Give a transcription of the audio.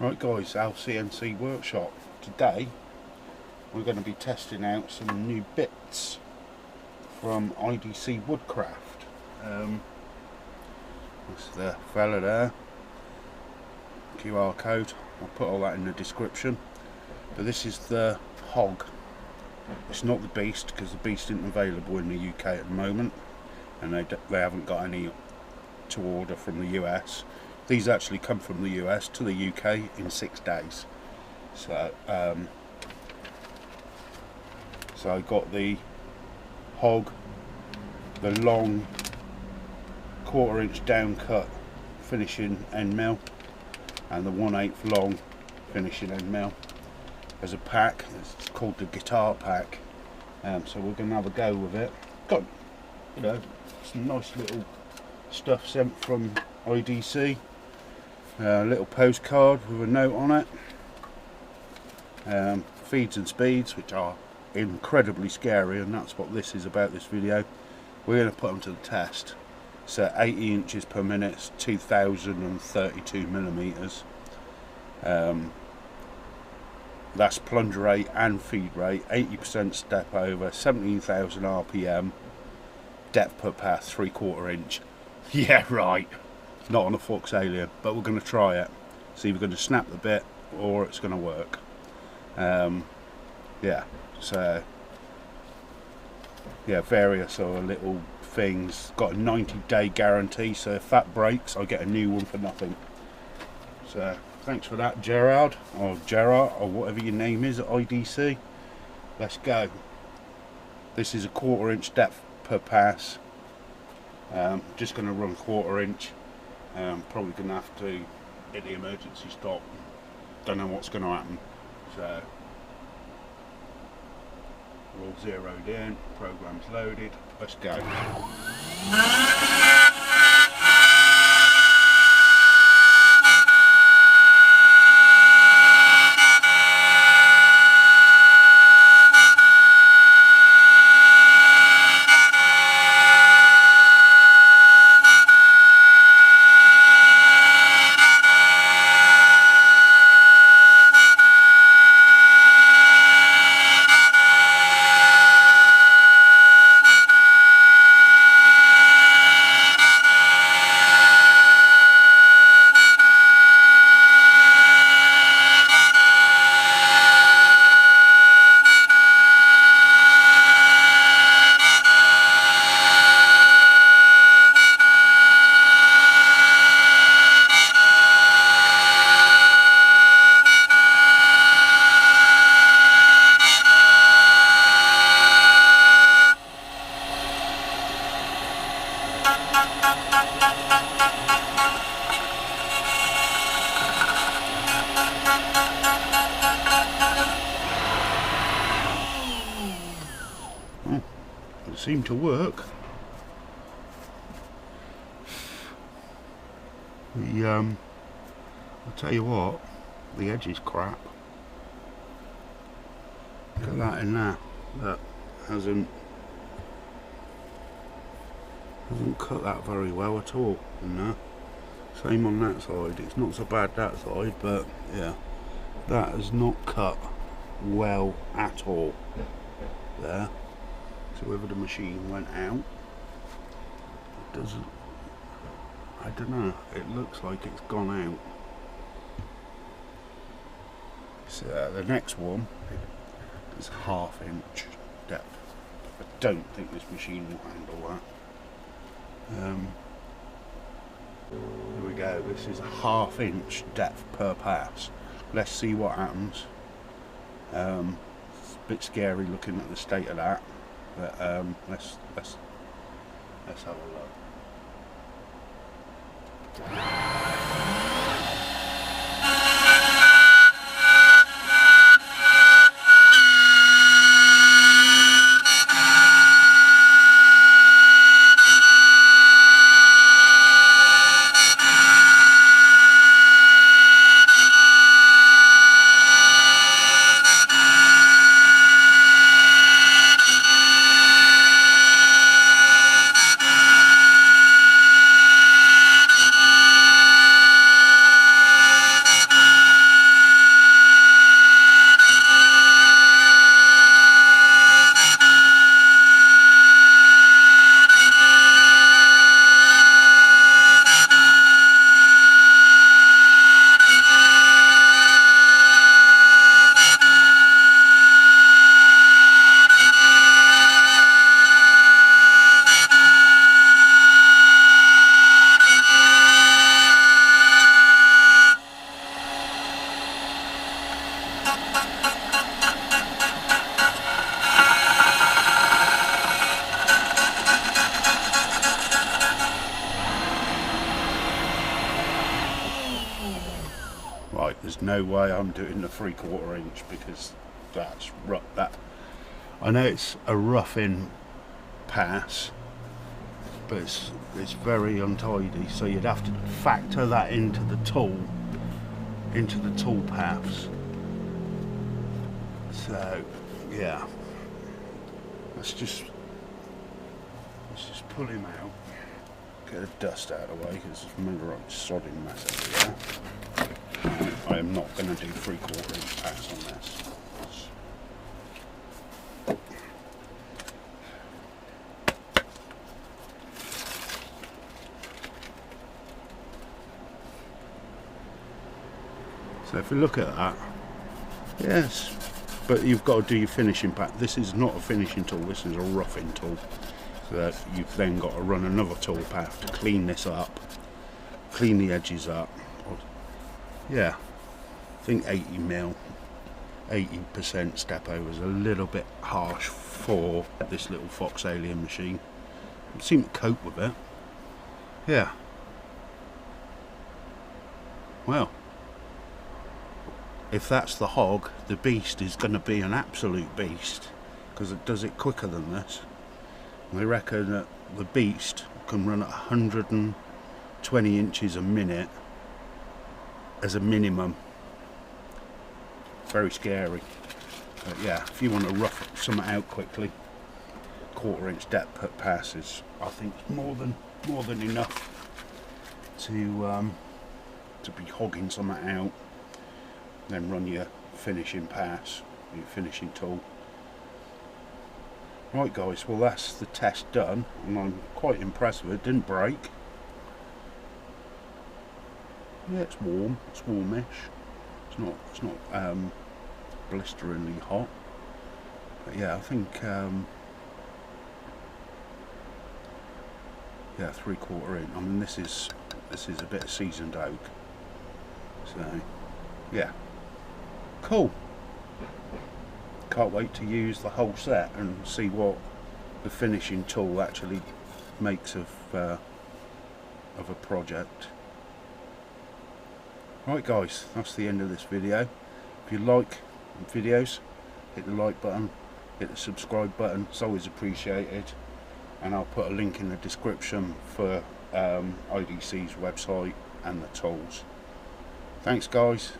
Right guys, ALSCNC Workshop. Today we're going to be testing out some new bits from IDC Woodcraft. That's the fella there, QR code, I'll put all that in the description. But this is the HOG. It's not the Beast, because the Beast isn't available in the UK at the moment, and they haven't got any to order from the US. These actually come from the US to the UK in 6 days. So I got the HOG, the long 1/4 inch down cut finishing end mill, and the 1/8 long finishing end mill as a pack. It's called the guitar pack. So we're going to have a go with it. Got, you know, some nice little stuff sent from IDC. A little postcard with a note on it. Feeds and speeds, which are incredibly scary, and that's what this is about, this video. We're going to put them to the test. So 80 inches per minute, 2032 millimeters. That's plunger rate and feed rate, 80% step over, 17,000 RPM, depth per pass 3/4 inch. Yeah, right. Not on a FoxAlein, but we're going to try it. See if we're going to snap the bit or it's going to work. Yeah, so yeah, various other little things. Got a 90-day guarantee, so if that breaks, I'll get a new one for nothing. So thanks for that, Gerard or whatever your name is at IDC. Let's go. This is a 1/4 inch depth per pass. Just going to run 1/4 inch. Probably going to have to hit the emergency stop. Don't know what's going to happen. So we're all zeroed in, program's loaded. Let's go. It seemed to work. I'll tell you what, the edge is crap. Look at that in there. That hasn't cut that very well at all in there. Same on that side. It's not so bad that side, but yeah, that has not cut well at all there. So whether the machine went out, it doesn't, I don't know, it looks like it's gone out. So the next one is 1/2 inch depth. I don't think this machine will handle that. Here we go, this is 1/2 inch depth per pass. Let's see what happens. It's a bit scary looking at the state of that. But let's have a look. Right, there's no way I'm doing the 3/4 inch because that's rough. That I know it's a roughing pass, but it's very untidy. So you'd have to factor that into the tool paths. So yeah, let's just pull him out, get the dust out of the way because it's a right sodding mess over there. I am not going to do 3/4 inch pass on this. So if you look at that, yes, but you've got to do your finishing path. This is not a finishing tool, this is a roughing tool. So that you've then got to run another tool path to clean this up, clean the edges up. Yeah, I think 80% step over is a little bit harsh for this little FoxAlein machine. I seem to cope with it. Yeah. Well, if that's the HOG, the beast is going to be an absolute beast because it does it quicker than this. They reckon that the beast can run at 120 inches a minute as a minimum. Very scary. But yeah, if you want to rough something out quickly, 1/4 inch depth pass is, I think, more than enough to be hogging something out. Then run your finishing pass, your finishing tool. Right guys, well that's the test done, and I'm quite impressed with it. Didn't break. Yeah, it's warm. It's warmish. It's not blisteringly hot. But yeah, I think yeah, 3/4 inch. I mean, this is a bit of seasoned oak. So yeah, cool. Can't wait to use the whole set and see what the finishing tool actually makes of a project. Right guys, that's the end of this video. If you like videos, hit the like button, hit the subscribe button, it's always appreciated, and I'll put a link in the description for IDC's website and the tools. Thanks guys.